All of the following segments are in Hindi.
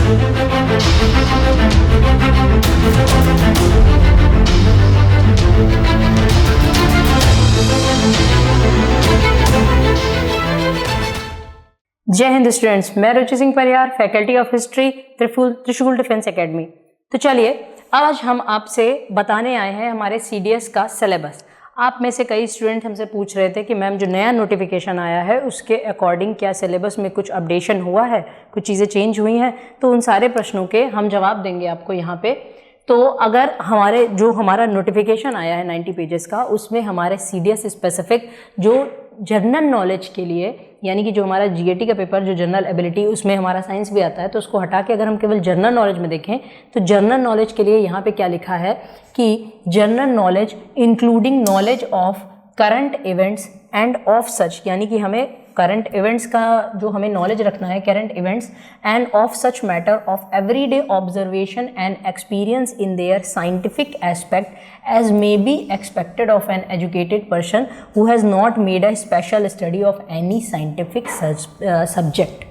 जय हिंद स्टूडेंट्स, मैं रुचि Singh Pariyar, faculty of history, त्रिशूल डिफेंस एकेडमी। तो चलिए आज हम आपसे बताने आए हैं हमारे सीडीएस का सिलेबस। आप में से कई स्टूडेंट हमसे पूछ रहे थे कि मैम जो नया नोटिफिकेशन आया है उसके अकॉर्डिंग क्या सिलेबस में कुछ अपडेशन हुआ है, कुछ चीज़ें चेंज हुई हैं। तो उन सारे प्रश्नों के हम जवाब देंगे आपको यहाँ पे। तो अगर हमारा नोटिफिकेशन आया है 90 पेजेस का, उसमें हमारे सीडीएस स्पेसिफिक जो जनरल नॉलेज के लिए, यानी कि जो हमारा जीएटी का पेपर जो जनरल एबिलिटी, उसमें हमारा साइंस भी आता है, तो उसको हटा के अगर हम केवल जनरल नॉलेज में देखें तो जनरल नॉलेज के लिए यहाँ पे क्या लिखा है कि general knowledge including knowledge of current events and of सच, यानी कि हमें करंट इवेंट्स का जो हमें नॉलेज रखना है, current events and of such matter of everyday observation and experience in their scientific aspect as may be expected of an educated person who has not made a special study of any scientific subject.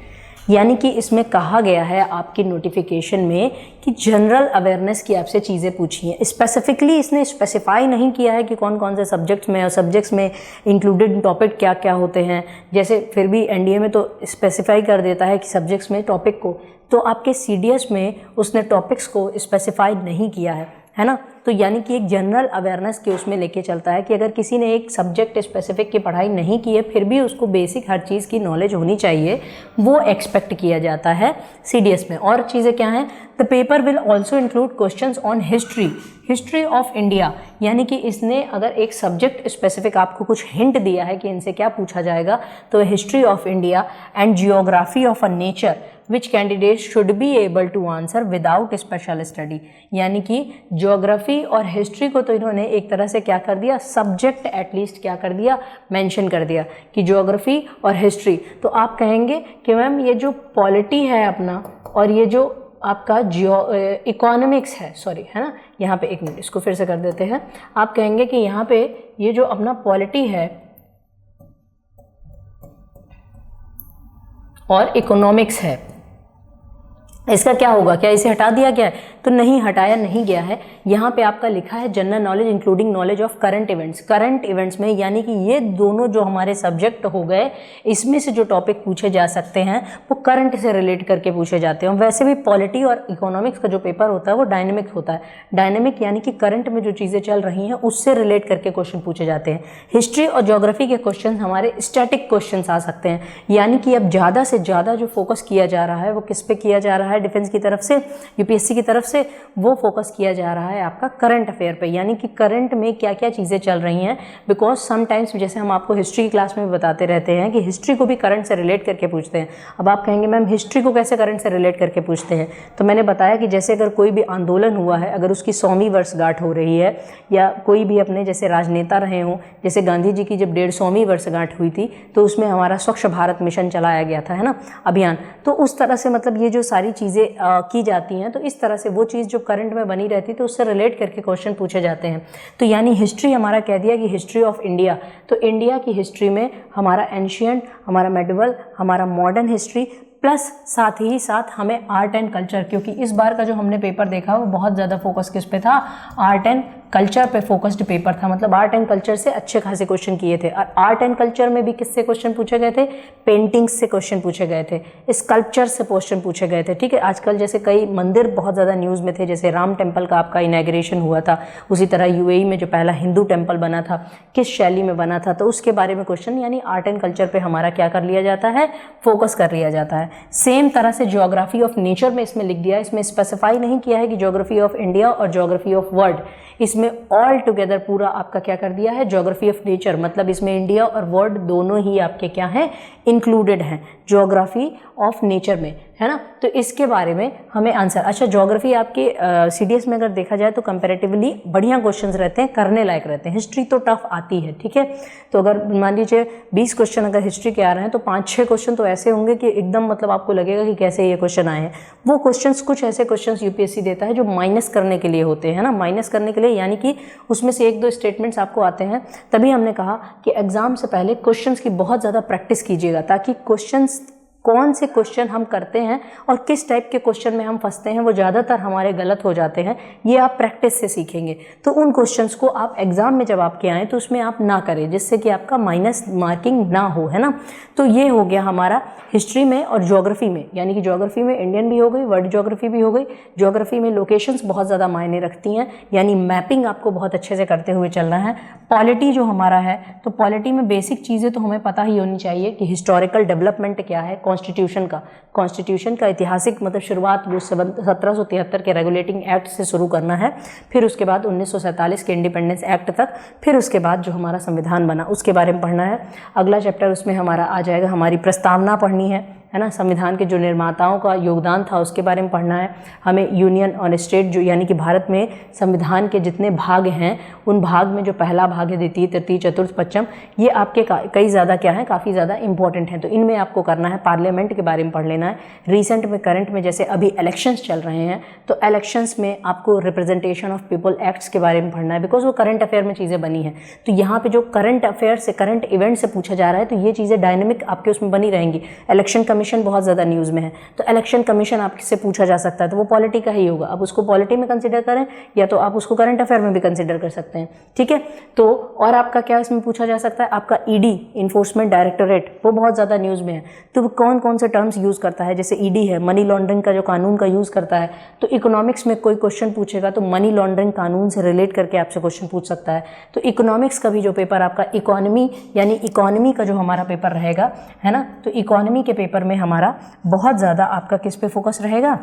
यानी कि इसमें कहा गया है आपकी नोटिफिकेशन में कि जनरल अवेयरनेस की आपसे चीज़ें पूछी हैं। स्पेसिफिकली इसने स्पेसिफाई नहीं किया है कि कौन कौन से सब्जेक्ट्स में, और सब्जेक्ट्स में इंक्लूडेड टॉपिक क्या क्या होते हैं। जैसे फिर भी एनडीए में तो स्पेसिफाई कर देता है कि सब्जेक्ट्स में टॉपिक को, तो आपके सीडीएस में उसने टॉपिक्स को स्पेसिफाई नहीं किया है ना। तो यानी कि एक जनरल अवेयरनेस के उसमें लेके चलता है कि अगर किसी ने एक सब्जेक्ट स्पेसिफिक की पढ़ाई नहीं की है फिर भी उसको बेसिक हर चीज़ की नॉलेज होनी चाहिए, वो एक्सपेक्ट किया जाता है सीडीएस में। और चीज़ें क्या हैं, the paper will also include questions on history of India, यानी कि इसने अगर एक सब्जेक्ट स्पेसिफिक आपको कुछ हिंट दिया है कि इनसे क्या पूछा जाएगा, तो history of India and geography of a nature which candidate should be able to answer without special study. यानी कि ज्योग्राफी और हिस्ट्री को तो इन्होंने एक तरह से क्या कर दिया, सब्जेक्ट एटलीस्ट क्या कर दिया, मेंशन कर दिया कि ज्योग्राफी और हिस्ट्री। तो आप कहेंगे कि मैम ये जो पॉलिटी है अपना, और ये जो आपका इकोनॉमिक्स है, सॉरी है ना, यहाँ पे एक मिनट इसको फिर से कर देते हैं। आप कहेंगे कि यहाँ पे ये जो अपना पॉलिटी है और इकोनॉमिक्स है, इसका क्या होगा, क्या इसे हटा दिया गया है? तो नहीं, हटाया नहीं गया है। यहाँ पे आपका लिखा है general knowledge including knowledge of current events. Current events में यानी कि ये दोनों जो हमारे सब्जेक्ट हो गए, इसमें से जो टॉपिक पूछे जा सकते हैं वो करंट से रिलेट करके पूछे जाते हैं। वैसे भी पॉलिटी और इकोनॉमिक्स का जो पेपर होता है वो डायनेमिक होता है। डायनेमिक यानी कि करंट में जो चीज़ें चल रही हैं उससे रिलेट करके क्वेश्चन पूछे जाते हैं। हिस्ट्री और ज्योग्राफी के क्वेश्चन हमारे स्टैटिक क्वेश्चन आ सकते हैं, यानी कि अब ज़्यादा से ज़्यादा जो फोकस किया जा रहा है वो किस पे किया जा रहा है, डिफेंस की तरफ से, यूपीएससी की तरफ से वो फोकस किया जा रहा है आपका करंट अफेयर पे, यानी कि करंट में क्या क्या चीज़ें चल रही हैं। बिकॉज समटाइम्स जैसे हम आपको हिस्ट्री की क्लास में बताते रहते हैं कि हिस्ट्री को भी करंट से रिलेट करके पूछते हैं। अब आप कहेंगे मैम हिस्ट्री को कैसे करंट से रिलेट करके पूछते हैं, तो मैंने बताया कि जैसे अगर कोई भी आंदोलन हुआ है, अगर उसकी 100वीं वर्षगांठ हो रही है, या कोई भी अपने जैसे राजनेता रहे हों, जैसे गांधी जी की जब 150वीं वर्षगांठ हुई थी तो उसमें हमारा स्वच्छ भारत मिशन चलाया गया था, है ना, अभियान। तो उस तरह से मतलब ये जो सारी चीज़ें की जाती हैं, तो इस तरह से वो चीज़ जो करंट में बनी रहती है तो उससे रिलेट करके क्वेश्चन पूछे जाते हैं। तो यानी हिस्ट्री हमारा कह दिया कि हिस्ट्री ऑफ इंडिया, तो इंडिया की हिस्ट्री में हमारा एंशियंट, हमारा मेडिवल, हमारा मॉडर्न हिस्ट्री, प्लस साथ ही साथ हमें आर्ट एंड कल्चर, क्योंकि इस बार का जो हमने पेपर देखा वो बहुत ज़्यादा फोकस किस पे था, आर्ट एंड कल्चर पे फोकस्ड पेपर था। मतलब आर्ट एंड कल्चर से अच्छे खासे क्वेश्चन किए थे। और आर्ट एंड कल्चर में भी किससे क्वेश्चन पूछे गए थे, पेंटिंग्स से क्वेश्चन पूछे गए थे, स्कल्पचर से क्वेश्चन पूछे गए थे। ठीक है, आजकल जैसे कई मंदिर बहुत ज़्यादा न्यूज़ में थे, जैसे राम टेम्पल का आपका इनॉग्रेशन हुआ था, उसी तरह यूएई में जो पहला हिंदू टेम्पल बना था किस शैली में बना था, तो उसके बारे में क्वेश्चन, यानी आर्ट एंड कल्चर पे हमारा क्या कर लिया जाता है, फोकस कर लिया जाता है। सेम तरह से ज्योग्राफी ऑफ नेचर में इसमें लिख दिया है, इसमें स्पेसिफाई नहीं किया है कि ज्योग्राफी ऑफ इंडिया और ज्योग्राफी ऑफ वर्ल्ड, इसमें ऑल टुगेदर पूरा आपका क्या कर दिया है, ज्योग्राफी ऑफ नेचर, मतलब इसमें इंडिया और वर्ल्ड दोनों ही आपके क्या हैं, इंक्लूडेड हैं ज्योग्राफी ऑफ नेचर में, है ना। तो इसके बारे में हमें आंसर, अच्छा ज्योग्राफी आपके सीडीएस में अगर देखा जाए तो कंपैरेटिवली बढ़िया क्वेश्चंस रहते हैं, करने लायक रहते हैं। हिस्ट्री तो टफ आती है, ठीक है, तो अगर मान लीजिए 20 क्वेश्चन अगर हिस्ट्री के आ रहे हैं तो 5-6 क्वेश्चन तो ऐसे होंगे कि एकदम मतलब आपको लगेगा कि कैसे ये क्वेश्चन आए हैं। वो क्वेश्चंस, कुछ ऐसे क्वेश्चंस यूपीएससी देता है जो माइनस करने के लिए होते हैं ना, माइनस करने के लिए, यानी कि उसमें से 1-2 स्टेटमेंट्स आपको आते हैं। तभी हमने कहा कि एग्जाम से पहले क्वेश्चंस की बहुत ज़्यादा प्रैक्टिस कीजिएगा, ताकि क्वेश्चंस कौन से क्वेश्चन हम करते हैं और किस टाइप के क्वेश्चन में हम फंसते हैं, वो ज़्यादातर हमारे गलत हो जाते हैं, ये आप प्रैक्टिस से सीखेंगे। तो उन क्वेश्चंस को आप एग्जाम में जब आपके आएँ तो उसमें आप ना करें, जिससे कि आपका माइनस मार्किंग ना हो, है ना। तो ये हो गया हमारा हिस्ट्री में और ज्योग्राफी में, यानी कि ज्योग्राफी में इंडियन भी हो गई, वर्ल्ड ज्योग्राफी भी हो गई। ज्योग्राफी में लोकेशंस बहुत ज़्यादा मायने रखती हैं, यानी मैपिंग आपको बहुत अच्छे से करते हुए चलना है। पॉलिटी जो हमारा है, तो पॉलिटी में बेसिक चीज़ें तो हमें पता ही होनी चाहिए कि हिस्टोरिकल डेवलपमेंट क्या है, कॉन्स्टिट्यूशन का ऐतिहासिक मतलब शुरुआत वो 1773 के रेगुलेटिंग एक्ट से शुरू करना है, फिर उसके बाद 1947 के इंडिपेंडेंस एक्ट तक, फिर उसके बाद जो हमारा संविधान बना उसके बारे में पढ़ना है। अगला चैप्टर उसमें हमारा आ जाएगा, हमारी प्रस्तावना पढ़नी है ना, संविधान के जो निर्माताओं का योगदान था उसके बारे में पढ़ना है हमें। यूनियन और स्टेट जो यानी कि भारत में संविधान के जितने भाग हैं, उन भाग में जो पहला भाग है, द्वितीय, तृतीय, चतुर्थ, पंचम, ये आपके कई ज़्यादा क्या है, काफ़ी ज़्यादा इंपॉर्टेंट हैं। तो इनमें आपको करना है, पार्लियामेंट के बारे में पढ़ लेना है। रिसेंट में, करंट में जैसे अभी इलेक्शंस चल रहे हैं, तो इलेक्शंस में आपको रिप्रेजेंटेशन ऑफ पीपल एक्ट्स के बारे में पढ़ना है, बिकॉज वो करंट अफेयर में चीज़ें बनी हैं। तो यहाँ पे जो करंट अफेयर से, करंट इवेंट से पूछा जा रहा है, तो ये चीज़ें डायनेमिक आपके उसमें बनी रहेंगी। इलेक्शन कमीशन बहुत ज़्यादा न्यूज़ में है, तो इलेक्शन कमीशन आपसे पूछा जा सकता है, तो वो पॉलिटी का ही होगा। अब उसको पॉलिटी में कंसीडर करें या तो आप उसको करंट अफेयर में भी कंसीडर कर सकते हैं, ठीक है। तो और आपका क्या इसमें पूछा जा सकता है, आपका ईडी, इन्फोर्समेंट डायरेक्टोरेट, वो बहुत ज़्यादा न्यूज़ में है, तो कौन कौन से टर्म्स यूज़ करता है। जैसे ईडी है, मनी लॉन्ड्रिंग का जो कानून का यूज़ करता है, तो इकोनॉमिक्स में कोई क्वेश्चन पूछेगा तो मनी लॉन्ड्रिंग कानून से रिलेट करके आपसे क्वेश्चन पूछ सकता है। तो इकोनॉमिक्स का भी जो पेपर आपका इकोनॉमी, यानी इकोनॉमी का जो हमारा पेपर रहेगा, है ना, तो इकोनॉमी के पेपर में हमारा बहुत ज़्यादा आपका किस पे फोकस रहेगा,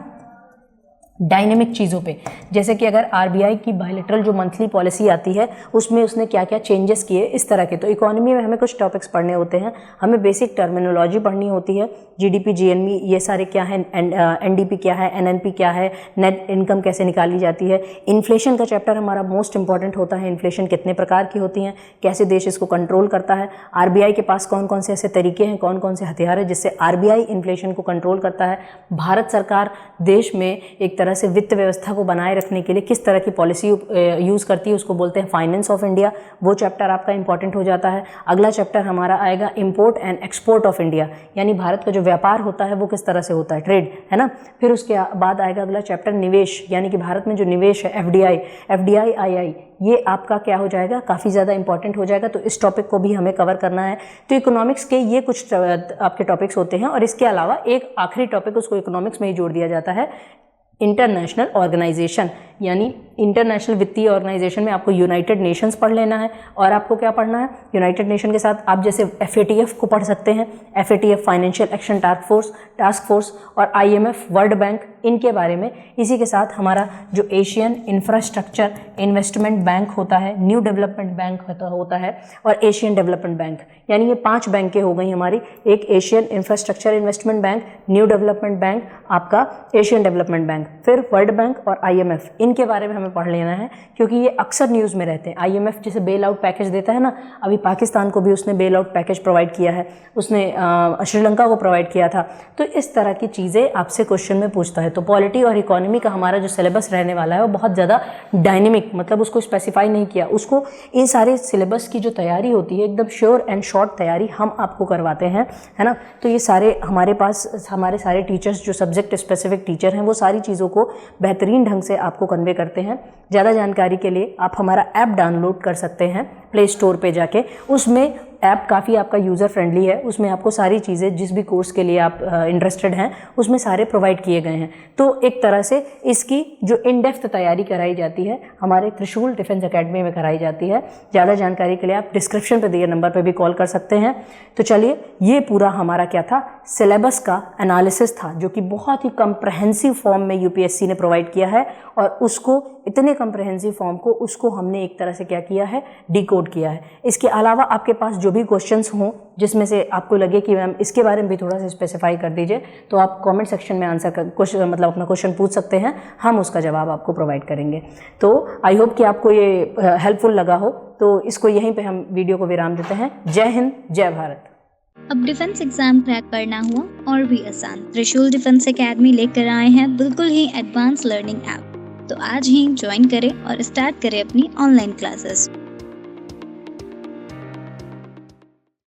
डायनेमिक चीज़ों पे। जैसे कि अगर आरबीआई की बायलैटरल जो मंथली पॉलिसी आती है, उसमें उसने क्या क्या चेंजेस किए, इस तरह के। तो इकोनॉमी में हमें कुछ टॉपिक्स पढ़ने होते हैं, हमें बेसिक टर्मिनोलॉजी पढ़नी होती है, जीडीपी, जीएनबी, ये सारे क्या है, एनडीपी क्या है, एनएनपी क्या है, नेट इनकम कैसे निकाली जाती है। इन्फ्लेशन का चैप्टर हमारा मोस्ट इंपॉर्टेंट होता है, इन्फ्लेशन कितने प्रकार की होती हैं, कैसे देश इसको कंट्रोल करता है, आरबीआई के पास कौन कौन से ऐसे तरीके हैं, कौन कौन से हथियार है जिससे आरबीआई इन्फ्लेशन को कंट्रोल करता है। भारत सरकार देश में एक तरह से वित्त व्यवस्था को बनाए रखने के लिए किस तरह की पॉलिसी यूज़ करती है, उसको बोलते हैं फाइनेंस ऑफ इंडिया, वो चैप्टर आपका इंपॉर्टेंट हो जाता है। अगला चैप्टर हमारा आएगा import and export of India, यानी भारत का जो व्यापार होता है वो किस तरह से होता है, ट्रेड, है ना। फिर उसके बाद आएगा अगला चैप्टर निवेश, यानी कि भारत में जो निवेश है, एफडीआई, आई, ये आपका क्या हो जाएगा, काफ़ी ज़्यादा इंपॉर्टेंट हो जाएगा। तो इस टॉपिक को भी हमें कवर करना है। तो इकोनॉमिक्स के ये कुछ आपके टॉपिक्स होते हैं, और इसके अलावा एक आखिरी टॉपिक उसको इकोनॉमिक्स में ही जोड़ दिया जाता है, इंटरनेशनल ऑर्गेनाइजेशन, यानी इंटरनेशनल वित्तीय ऑर्गेनाइजेशन में आपको यूनाइटेड नेशंस पढ़ लेना है। और आपको क्या पढ़ना है, यूनाइटेड नेशन के साथ आप जैसे FATF को पढ़ सकते हैं, FATF financial action task force और IMF वर्ल्ड बैंक, इनके बारे में। इसी के साथ हमारा जो एशियन इंफ्रास्ट्रक्चर इन्वेस्टमेंट बैंक होता है, न्यू डेवलपमेंट बैंक होता है, और एशियन डेवलपमेंट बैंक, यानी ये 5 बैंकें हो गई हमारी, एक Asian infrastructure investment bank, new development bank, आपका एशियन डेवलपमेंट बैंक, फिर वर्ल्ड बैंक और IMF, इनके बारे में हमें पढ़ लेना है, क्योंकि ये अक्सर न्यूज़ में रहते हैं। IMF जैसे बेल आउट पैकेज देता है ना, अभी पाकिस्तान को भी उसने बेल आउट पैकेज प्रोवाइड किया है, उसने श्रीलंका को प्रोवाइड किया था। तो इस तरह की चीज़ें आपसे क्वेश्चन में पूछता है। तो पॉलिटी और इकोनॉमी का हमारा जो सिलेबस रहने वाला है वो बहुत ज़्यादा डायनेमिक, मतलब उसको स्पेसिफाई नहीं किया, उसको इन सारे सिलेबस की जो तैयारी होती है एकदम श्योर एंड शॉर्ट तैयारी हम आपको करवाते हैं, है ना। तो ये सारे हमारे पास, हमारे सारे टीचर्स जो सब्जेक्ट स्पेसिफिक टीचर हैं, वो सारी चीज़ों को बेहतरीन ढंग से आपको कन्वे करते हैं। ज़्यादा जानकारी के लिए आप हमारा ऐप डाउनलोड कर सकते हैं प्ले स्टोर पे जाके। उसमें ऐप काफ़ी आपका यूज़र फ्रेंडली है, उसमें आपको सारी चीज़ें जिस भी कोर्स के लिए आप इंटरेस्टेड हैं उसमें सारे प्रोवाइड किए गए हैं। तो एक तरह से इसकी जो इन डेप्थ तैयारी कराई जाती है हमारे त्रिशूल डिफेंस एकेडमी में कराई जाती है। ज़्यादा जानकारी के लिए आप डिस्क्रिप्शन पे दिए नंबर पे भी कॉल कर सकते हैं। तो चलिए, ये पूरा हमारा क्या था, सिलेबस का एनालिसिस था, जो कि बहुत ही कम्प्रहेंसिव फॉर्म में यूपीएससी ने प्रोवाइड किया है, और उसको इतने कम्प्रहेंसिव फॉर्म को उसको हमने एक तरह से क्या किया है, डिकोड किया है। इसके अलावा आपके पास जो भी क्वेश्चंस हों जिसमें से आपको लगे कि मैम इसके बारे में भी थोड़ा सा स्पेसिफाई कर दीजिए, तो आप कमेंट सेक्शन में आंसर कर क्वेश्चन मतलब अपना क्वेश्चन पूछ सकते हैं, हम उसका जवाब आपको प्रोवाइड करेंगे। तो आई होप कि आपको ये हेल्पफुल लगा हो। तो इसको यहीं पे हम वीडियो को विराम देते हैं। जय हिंद, जय भारत। अब डिफेंस एग्जाम क्रैक करना हुआ और भी आसान, त्रिशूल डिफेंस एकेडमी लेकर आए हैं बिल्कुल ही एडवांस लर्निंग ऐप। तो आज ही ज्वाइन करें और स्टार्ट करें अपनी ऑनलाइन क्लासेस।